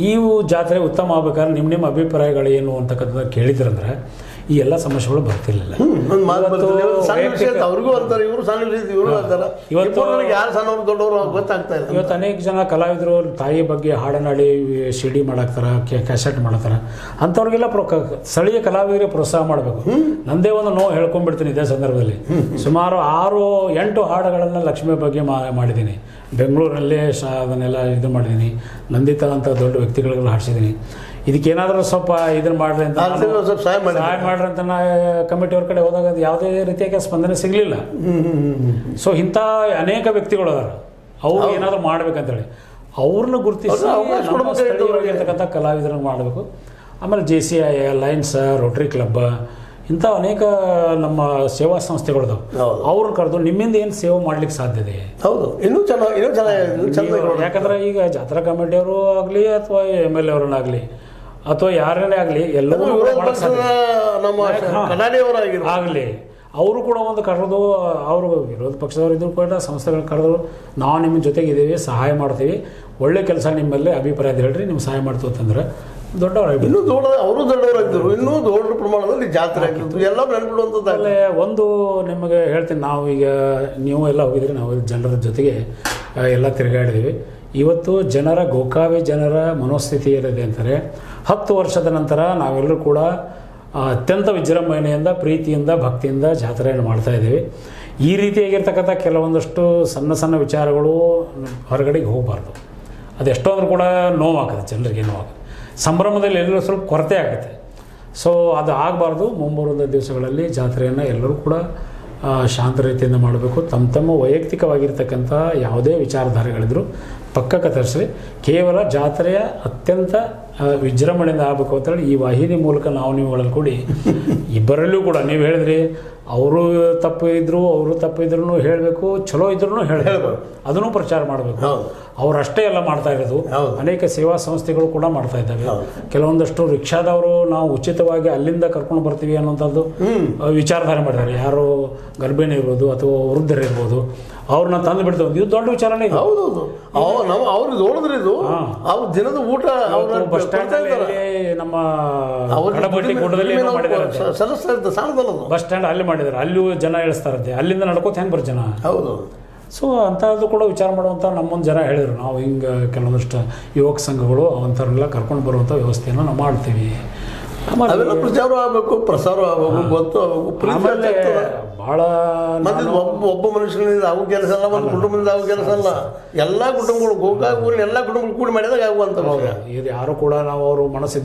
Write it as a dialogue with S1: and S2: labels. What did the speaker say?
S1: ಇವು ಜಾತ್ರೆ ಉತ್ತಮ ಆಗ್ಬೇಕಾದ್ರೆ ನಿಮ್ಮ ಅಭಿಪ್ರಾಯಗಳೇನು ಅಂತಕ್ಕಂಥದ್ದು ಕೇಳಿದ್ರಂದ್ರೆ ಈ ಎಲ್ಲ ಸಮಸ್ಯೆಗಳು ಬರ್ತಿರ್ಲಿಲ್ಲ.
S2: ಅವ್ರಿಗೂ ಅಂತಾರೆ, ಇವರು ಸಣ್ಣ ಇವರು ಅಂತಾರೆ. ಇವತ್ತು ಯಾರು ಸಣ್ಣವರು ದೊಡ್ಡವರು ಗೊತ್ತಾಗ್ತಾ ಇಲ್ಲ.
S1: ಇವತ್ತು ಅನೇಕ ಜನ ಕಲಾವಿದರು ತಾಯಿ ಬಗ್ಗೆ ಹಾಡನಾಡಿ ಸಿಡಿ ಮಾಡಾಕ್ತಾರ, ಕ್ಯಾಸೆಟ್ ಮಾಡತ್ತಾರ. ಅಂಥವ್ರಿಗೆಲ್ಲ ಸ್ಥಳೀಯ ಕಲಾವಿದರಿಗೆ ಪ್ರೋತ್ಸಾಹ ಮಾಡಬೇಕು. ನಂದೇ ಒಂದು ನೋವು ಹೇಳ್ಕೊಂಡ್ಬಿಡ್ತೀನಿ ಇದೇ ಸಂದರ್ಭದಲ್ಲಿ. ಸುಮಾರು 6-8 ಹಾಡುಗಳನ್ನು ಲಕ್ಷ್ಮಿ ಬಗ್ಗೆ ಮಾಡಿದ್ದೀನಿ. ಬೆಂಗಳೂರಲ್ಲಿ ಅದನ್ನೆಲ್ಲ ಇದು ಮಾಡಿದ್ದೀನಿ. ನಂದಿತಾ ಅಂತ ದೊಡ್ಡ ವ್ಯಕ್ತಿಗಳಿಗೆಲ್ಲ ಹಾಡಿಸಿದ್ದೀನಿ. ಇದಕ್ಕೇನಾದರೂ ಸ್ವಲ್ಪ ಇದನ್ನು ಮಾಡ್ರಿ ಅಂತ ಸಹಾಯ ಮಾಡ್ರಿ ಅಂತ ಕಮಿಟಿಯವ್ರ ಕಡೆ ಹೋದಾಗ ಅದು ಯಾವುದೇ ರೀತಿಯಾಗಿ ಸ್ಪಂದನೆ ಸಿಗಲಿಲ್ಲ. ಸೊ ಇಂಥ ಅನೇಕ ವ್ಯಕ್ತಿಗಳು ಅದಾರ, ಅವರು ಏನಾದರೂ ಮಾಡ್ಬೇಕಂತೇಳಿ ಅವ್ರನ್ನ ಗುರುತಿಸಿ ಸ್ಥಳೀಯವಾಗಿರ್ತಕ್ಕಂಥ ಕಲಾವಿದರನ್ನು ಮಾಡಬೇಕು. ಆಮೇಲೆ JCI, ಲಯನ್ಸ್, ರೋಟರಿ ಕ್ಲಬ್ ಇಂಥ ಅನೇಕ ನಮ್ಮ ಸೇವಾ ಸಂಸ್ಥೆಗಳದಾವೆ. ಅವ್ರನ್ನ ಕರೆದು ನಿಮ್ಮಿಂದ ಏನು ಸೇವೆ ಮಾಡ್ಲಿಕ್ಕೆ ಸಾಧ್ಯತೆ.
S2: ಹೌದು, ಇನ್ನೂ ಚೆನ್ನಾಗಿ.
S1: ಯಾಕಂದ್ರೆ ಈಗ ಜಾತ್ರಾ ಕಮಿಟಿಯವರು ಆಗಲಿ ಅಥವಾ MLA ಅವ್ರನ್ನಾಗಲಿ ಅಥವಾ ಯಾರನ್ನೇ ಆಗಲಿ ಎಲ್ಲರೂ ಆಗಲಿ ಅವರು ಕೂಡ ಒಂದು ಕರೆದು ಅವರು ವಿರೋಧ ಪಕ್ಷದವರು ಇದ್ರು ಕೂಡ ಸಂಸ್ಥೆಗಳನ್ನ ಕರೆದು ನಾವು ನಿಮ್ಮ ಜೊತೆಗಿದ್ದೀವಿ, ಸಹಾಯ ಮಾಡ್ತೀವಿ, ಒಳ್ಳೆ ಕೆಲಸ ನಿಮ್ಮಲ್ಲಿ ಅಭಿಪ್ರಾಯ ಹೇಳ್ರಿ, ನಿಮ್ಗೆ ಸಹಾಯ ಮಾಡ್ತೀವಿ ಅಂತಂದ್ರೆ ದೊಡ್ಡವರಾಗಿ
S2: ಇನ್ನೂ ಅವರು ದೊಡ್ಡವರಾಗಿದ್ದರು, ಇನ್ನೂ ದೊಡ್ಡ ಪ್ರಮಾಣದಲ್ಲಿ ಜಾತ್ರೆ ಆಗಿತ್ತು. ಎಲ್ಲ ನೆನ್ಬಿಡುವಂಥದ್ದಲ್ಲೇ
S1: ಒಂದು ನಿಮಗೆ ಹೇಳ್ತೀನಿ. ನಾವು ಈಗ ನೀವು ಎಲ್ಲ ಹೋಗಿದ್ರಿ, ನಾವು ಜನರ ಜೊತೆಗೆ ಎಲ್ಲ ತಿರುಗಾಡಿದ್ದೀವಿ. ಇವತ್ತು ಗೋಕಾವಿ ಜನರ ಮನೋಸ್ಥಿತಿ ಏನಿದೆ ಅಂತಾರೆ, 10 ವರ್ಷದ ನಂತರ ನಾವೆಲ್ಲರೂ ಕೂಡ ಅತ್ಯಂತ ವಿಜೃಂಭಣೆಯಿಂದ, ಪ್ರೀತಿಯಿಂದ, ಭಕ್ತಿಯಿಂದ ಜಾತ್ರೆಯನ್ನು ಮಾಡ್ತಾಯಿದ್ದೀವಿ. ಈ ರೀತಿಯಾಗಿರ್ತಕ್ಕಂಥ ಕೆಲವೊಂದಷ್ಟು ಸಣ್ಣ ವಿಚಾರಗಳು ಹೊರಗಡೆಗೆ ಹೋಗಬಾರ್ದು. ಅದೆಷ್ಟೋ ಅಂದರೂ ಕೂಡ ನೋವಾಗುತ್ತೆ, ಜನರಿಗೆ ನೋವಾಗುತ್ತೆ. ಸಂಭ್ರಮದಲ್ಲಿ ಎಲ್ಲರೂ ಸ್ವಲ್ಪ ಕೊರತೆ ಆಗುತ್ತೆ. ಸೊ ಅದು ಆಗಬಾರ್ದು. ಮುಂಬರುವ ದಿವಸಗಳಲ್ಲಿ ಜಾತ್ರೆಯನ್ನು ಎಲ್ಲರೂ ಕೂಡ ಶಾಂತ ರೀತಿಯಿಂದ ಮಾಡಬೇಕು. ತಮ್ಮ ವೈಯಕ್ತಿಕವಾಗಿರ್ತಕ್ಕಂಥ ಯಾವುದೇ ವಿಚಾರಧಾರೆಗಳಿದ್ರು ಪಕ್ಕಕ್ಕೆ ತರಿಸಿ ಕೇವಲ ಜಾತ್ರೆಯ ಅತ್ಯಂತ ವಿಜೃಂಭಣೆಯಿಂದ ಆಗಬೇಕು ಅಂತೇಳಿ ಈ ವಾಹಿನಿ ಮೂಲಕ ನಾವು ನೀವುಗಳಲ್ಲಿ ಕೂಡಿ ಇಬ್ಬರಲ್ಲೂ ಕೂಡ ನೀವು ಹೇಳಿದ್ರಿ, ಅವರು ತಪ್ಪು ಇದ್ರೂ ಹೇಳಬೇಕು, ಚಲೋ ಇದ್ರೂ ಹೇಳಬೇಕು, ಅದನ್ನು ಪ್ರಚಾರ ಮಾಡಬೇಕು. ಅವರಷ್ಟೇ ಎಲ್ಲ ಮಾಡ್ತಾ ಇರೋದು, ಅನೇಕ ಸೇವಾ ಸಂಸ್ಥೆಗಳು ಕೂಡ ಮಾಡ್ತಾ ಇದ್ದಾವೆ. ಕೆಲವೊಂದಷ್ಟು ರಿಕ್ಷಾದವರು ನಾವು ಉಚಿತವಾಗಿ ಅಲ್ಲಿಂದ ಕರ್ಕೊಂಡು ಬರ್ತೀವಿ ಅನ್ನೋಂಥದ್ದು ವಿಚಾರಧಾರೆ ಮಾಡಿದ್ದಾರೆ. ಯಾರು ಗರ್ಭಿಣಿ ಇರ್ಬೋದು ಅಥವಾ ವೃದ್ಧರಿರ್ಬೋದು, ಅವ್ರನ್ನ ತಂದು ಬಿಡ್ತೇವೆ. ಇದು ದೊಡ್ಡ ವಿಚಾರನೇ.
S2: ಹೌದೌದು, ಅವ್ರಿಗೆ ನೋಡಿದ್ರೆ ಇದು ಅವ್ರ ದಿನದ ಊಟ
S1: ಬಸ್ ಸ್ಟ್ಯಾಂಡ್ ನಮ್ಮ ಬಸ್ ಸ್ಟ್ಯಾಂಡ್ ಅಲ್ಲಿ ಮಾಡಿದ್ದಾರೆ. ಅಲ್ಲೂ ಜನ ಇಳಿಸ್ತಾರಂತೆ, ಅಲ್ಲಿಂದ ನಡ್ಕೋತ ಹೆಂಗೆ ಬರೋ ಜನ.
S2: ಹೌದು.
S1: ಸೊ ಅಂಥದ್ದು ಕೂಡ ವಿಚಾರ ಮಾಡುವಂಥ ನಮ್ಮೊಂದು ಜನ ಹೇಳಿದರು, ನಾವು ಹಿಂಗೆ ಕೆಲವೊಂದಷ್ಟು ಯುವಕ ಸಂಘಗಳು ಅಂಥವ್ರೆಲ್ಲ ಕರ್ಕೊಂಡು ಬರುವಂಥ ವ್ಯವಸ್ಥೆಯನ್ನು ನಾವು ಮಾಡ್ತೀವಿ.
S2: ಅವೆಲ್ಲ ಪ್ರಚಾರ ಆಗಬೇಕು, ಪ್ರಸಾರ ಆಗಬೇಕು, ಗೊತ್ತು ಆಗಬೇಕು.
S1: ಆಮೇಲೆ ಭಾಳ
S2: ಒಬ್ಬ ಮನುಷ್ಯನಿಂದ ಆಗೋ ಕೆಲಸ ಅಲ್ಲ, ಒಂದು ಕುಟುಂಬದಿಂದ ಆಗೋ ಕೆಲಸ ಅಲ್ಲ. ಎಲ್ಲ ಕುಟುಂಬಗಳು ಗೋಕಾಕ್ ಊರಿನ ಎಲ್ಲ ಕುಟುಂಬಗಳು ಕೂಡಿ ಮಾಡಿದಾಗ ಆಗುವಂಥ.
S1: ಇದು ಯಾರು ಕೂಡ ನಾವು ಅವರು ಮನಸ್ಸಿದ್ದು